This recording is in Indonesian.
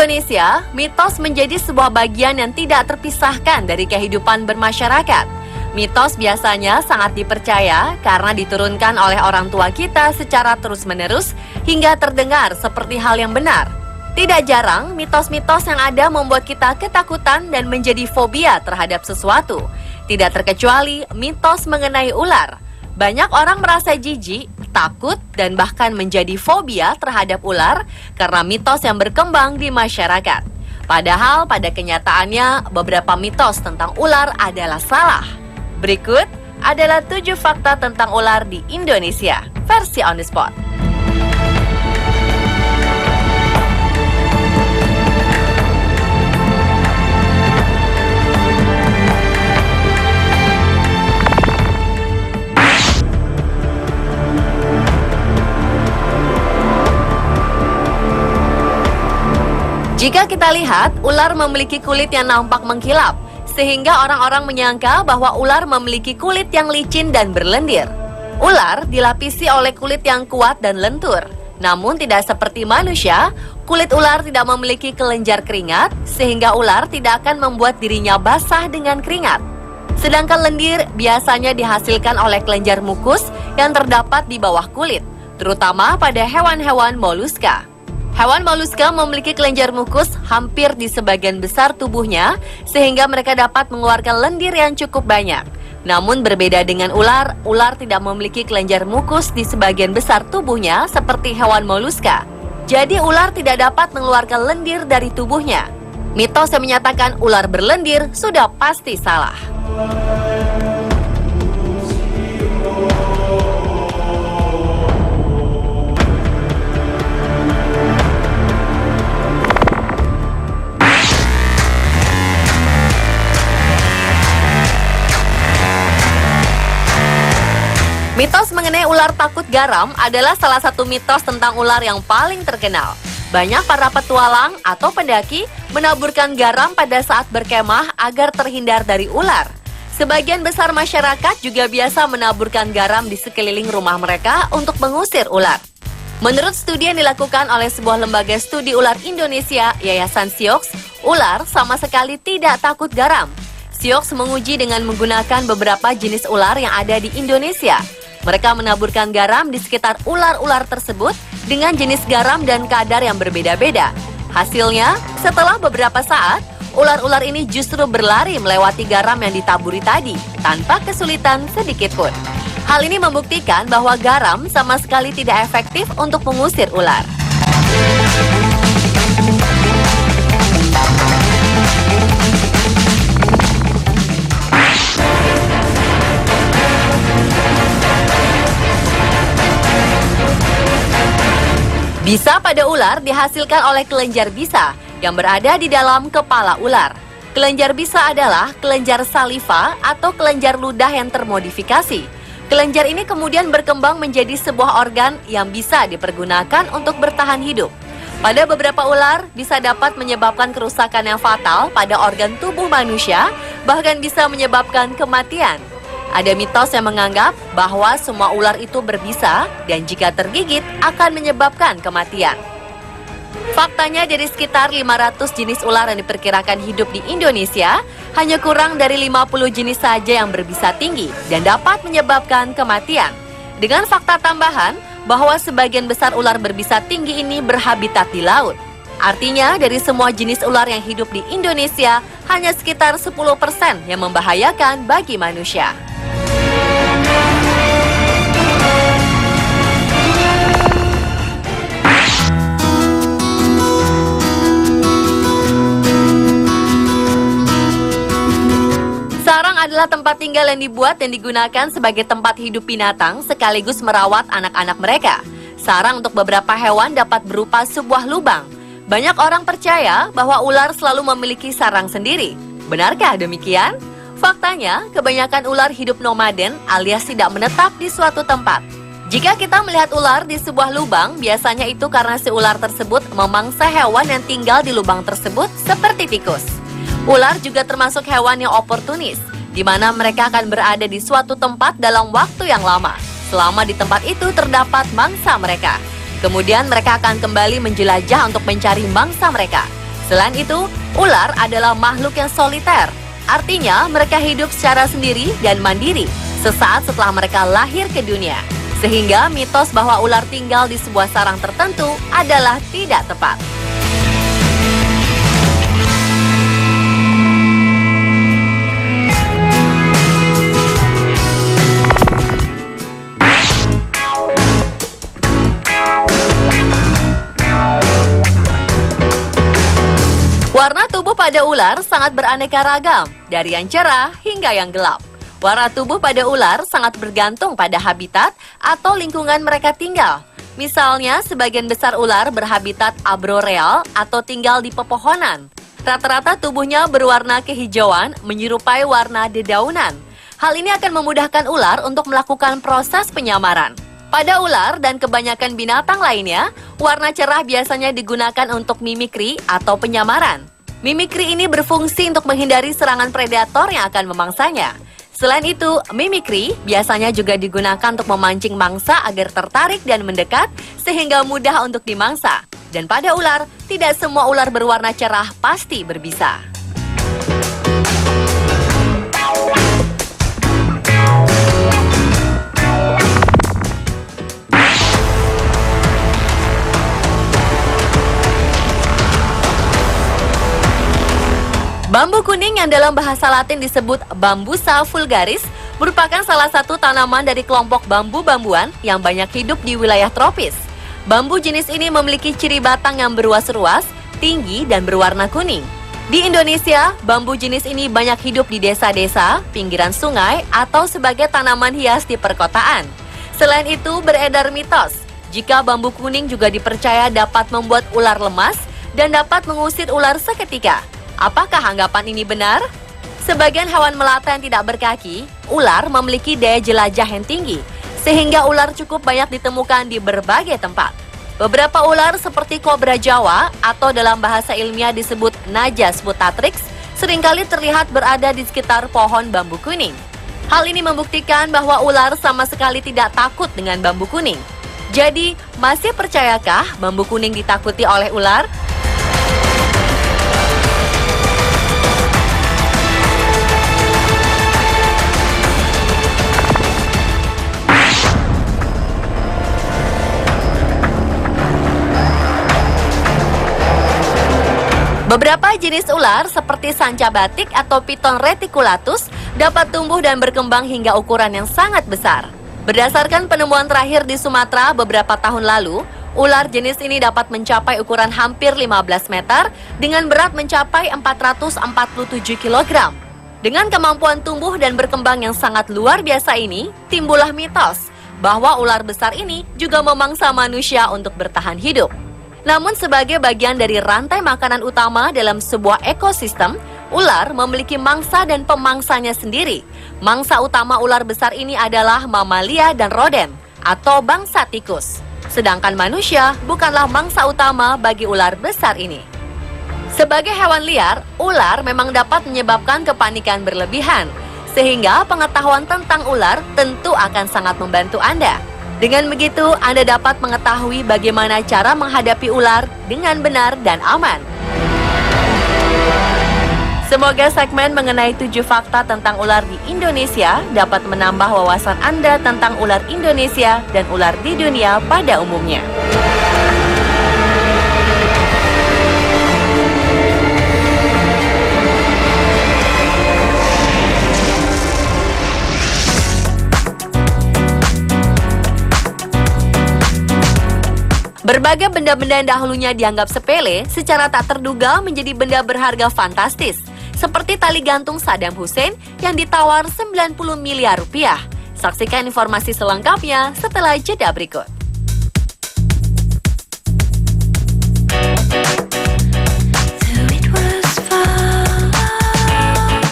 Indonesia, mitos menjadi sebuah bagian yang tidak terpisahkan dari kehidupan bermasyarakat. Mitos biasanya sangat dipercaya karena diturunkan oleh orang tua kita secara terus-menerus hingga terdengar seperti hal yang benar. Tidak jarang, mitos-mitos yang ada membuat kita ketakutan dan menjadi fobia terhadap sesuatu. Tidak terkecuali mitos mengenai ular. Banyak orang merasa jijik, takut, dan bahkan menjadi fobia terhadap ular karena mitos yang berkembang di masyarakat. Padahal pada kenyataannya, beberapa mitos tentang ular adalah salah. Berikut adalah 7 fakta tentang ular di Indonesia, versi on the spot. Jika kita lihat, ular memiliki kulit yang nampak mengkilap, sehingga orang-orang menyangka bahwa ular memiliki kulit yang licin dan berlendir. Ular dilapisi oleh kulit yang kuat dan lentur. Namun tidak seperti manusia, kulit ular tidak memiliki kelenjar keringat, sehingga ular tidak akan membuat dirinya basah dengan keringat. Sedangkan lendir biasanya dihasilkan oleh kelenjar mukus yang terdapat di bawah kulit, terutama pada hewan-hewan moluska. Hewan moluska memiliki kelenjar mukus hampir di sebagian besar tubuhnya, sehingga mereka dapat mengeluarkan lendir yang cukup banyak. Namun berbeda dengan ular, ular tidak memiliki kelenjar mukus di sebagian besar tubuhnya seperti hewan moluska. Jadi ular tidak dapat mengeluarkan lendir dari tubuhnya. Mitos yang menyatakan ular berlendir sudah pasti salah. Mitos mengenai ular takut garam adalah salah satu mitos tentang ular yang paling terkenal. Banyak para petualang atau pendaki menaburkan garam pada saat berkemah agar terhindar dari ular. Sebagian besar masyarakat juga biasa menaburkan garam di sekeliling rumah mereka untuk mengusir ular. Menurut studi yang dilakukan oleh sebuah lembaga studi ular Indonesia, Yayasan Siox, ular sama sekali tidak takut garam. Siox menguji dengan menggunakan beberapa jenis ular yang ada di Indonesia. Mereka menaburkan garam di sekitar ular-ular tersebut dengan jenis garam dan kadar yang berbeda-beda. Hasilnya, setelah beberapa saat, ular-ular ini justru berlari melewati garam yang ditaburi tadi, tanpa kesulitan sedikit pun. Hal ini membuktikan bahwa garam sama sekali tidak efektif untuk mengusir ular. Bisa pada ular dihasilkan oleh kelenjar bisa yang berada di dalam kepala ular. Kelenjar bisa adalah kelenjar saliva atau kelenjar ludah yang termodifikasi. Kelenjar ini kemudian berkembang menjadi sebuah organ yang bisa dipergunakan untuk bertahan hidup. Pada beberapa ular bisa dapat menyebabkan kerusakan yang fatal pada organ tubuh manusia, bahkan bisa menyebabkan kematian. Ada mitos yang menganggap bahwa semua ular itu berbisa dan jika tergigit akan menyebabkan kematian. Faktanya dari sekitar 500 jenis ular yang diperkirakan hidup di Indonesia, hanya kurang dari 50 jenis saja yang berbisa tinggi dan dapat menyebabkan kematian. Dengan fakta tambahan bahwa sebagian besar ular berbisa tinggi ini berhabitat di laut. Artinya dari semua jenis ular yang hidup di Indonesia, hanya sekitar 10% yang membahayakan bagi manusia. Sarang adalah tempat tinggal yang dibuat dan digunakan sebagai tempat hidup binatang sekaligus merawat anak-anak mereka. Sarang untuk beberapa hewan dapat berupa sebuah lubang. Banyak orang percaya bahwa ular selalu memiliki sarang sendiri. Benarkah demikian? Faktanya, kebanyakan ular hidup nomaden alias tidak menetap di suatu tempat. Jika kita melihat ular di sebuah lubang, biasanya itu karena si ular tersebut memangsa hewan yang tinggal di lubang tersebut seperti tikus. Ular juga termasuk hewan yang oportunis, di mana mereka akan berada di suatu tempat dalam waktu yang lama. Selama di tempat itu terdapat mangsa mereka. Kemudian mereka akan kembali menjelajah untuk mencari mangsa mereka. Selain itu, ular adalah makhluk yang soliter. Artinya, mereka hidup secara sendiri dan mandiri sesaat setelah mereka lahir ke dunia. Sehingga mitos bahwa ular tinggal di sebuah sarang tertentu adalah tidak tepat. Warna tubuh pada ular sangat beraneka ragam, dari yang cerah hingga yang gelap. Warna tubuh pada ular sangat bergantung pada habitat atau lingkungan mereka tinggal. Misalnya, sebagian besar ular berhabitat arboreal atau tinggal di pepohonan. Rata-rata tubuhnya berwarna kehijauan menyerupai warna dedaunan. Hal ini akan memudahkan ular untuk melakukan proses penyamaran. Pada ular dan kebanyakan binatang lainnya, warna cerah biasanya digunakan untuk mimikri atau penyamaran. Mimikri ini berfungsi untuk menghindari serangan predator yang akan memangsanya. Selain itu, mimikri biasanya juga digunakan untuk memancing mangsa agar tertarik dan mendekat sehingga mudah untuk dimangsa. Dan pada ular, tidak semua ular berwarna cerah pasti berbisa. Bambu kuning yang dalam bahasa Latin disebut Bambusa vulgaris merupakan salah satu tanaman dari kelompok bambu-bambuan yang banyak hidup di wilayah tropis. Bambu jenis ini memiliki ciri batang yang beruas-ruas, tinggi, dan berwarna kuning. Di Indonesia, bambu jenis ini banyak hidup di desa-desa, pinggiran sungai, atau sebagai tanaman hias di perkotaan. Selain itu, beredar mitos jika bambu kuning juga dipercaya dapat membuat ular lemas dan dapat mengusir ular seketika. Apakah anggapan ini benar? Sebagian hewan melata yang tidak berkaki, ular memiliki daya jelajah yang tinggi, sehingga ular cukup banyak ditemukan di berbagai tempat. Beberapa ular seperti kobra Jawa atau dalam bahasa ilmiah disebut Najas putatrix seringkali terlihat berada di sekitar pohon bambu kuning. Hal ini membuktikan bahwa ular sama sekali tidak takut dengan bambu kuning. Jadi, masih percayakah bambu kuning ditakuti oleh ular? Beberapa jenis ular seperti sanca batik atau Python reticulatus dapat tumbuh dan berkembang hingga ukuran yang sangat besar. Berdasarkan penemuan terakhir di Sumatera beberapa tahun lalu, ular jenis ini dapat mencapai ukuran hampir 15 meter dengan berat mencapai 447 kg. Dengan kemampuan tumbuh dan berkembang yang sangat luar biasa ini, timbullah mitos bahwa ular besar ini juga memangsa manusia untuk bertahan hidup. Namun sebagai bagian dari rantai makanan utama dalam sebuah ekosistem, ular memiliki mangsa dan pemangsanya sendiri. Mangsa utama ular besar ini adalah mamalia dan roden atau bangsa tikus. Sedangkan manusia bukanlah mangsa utama bagi ular besar ini. Sebagai hewan liar, ular memang dapat menyebabkan kepanikan berlebihan, sehingga pengetahuan tentang ular tentu akan sangat membantu Anda. Dengan begitu, Anda dapat mengetahui bagaimana cara menghadapi ular dengan benar dan aman. Semoga segmen mengenai 7 fakta tentang ular di Indonesia dapat menambah wawasan Anda tentang ular Indonesia dan ular di dunia pada umumnya. Berbagai benda-benda yang dahulunya dianggap sepele, secara tak terduga menjadi benda berharga fantastis, seperti tali gantung Saddam Hussein yang ditawar 90 miliar rupiah. Saksikan informasi selengkapnya setelah jeda berikut.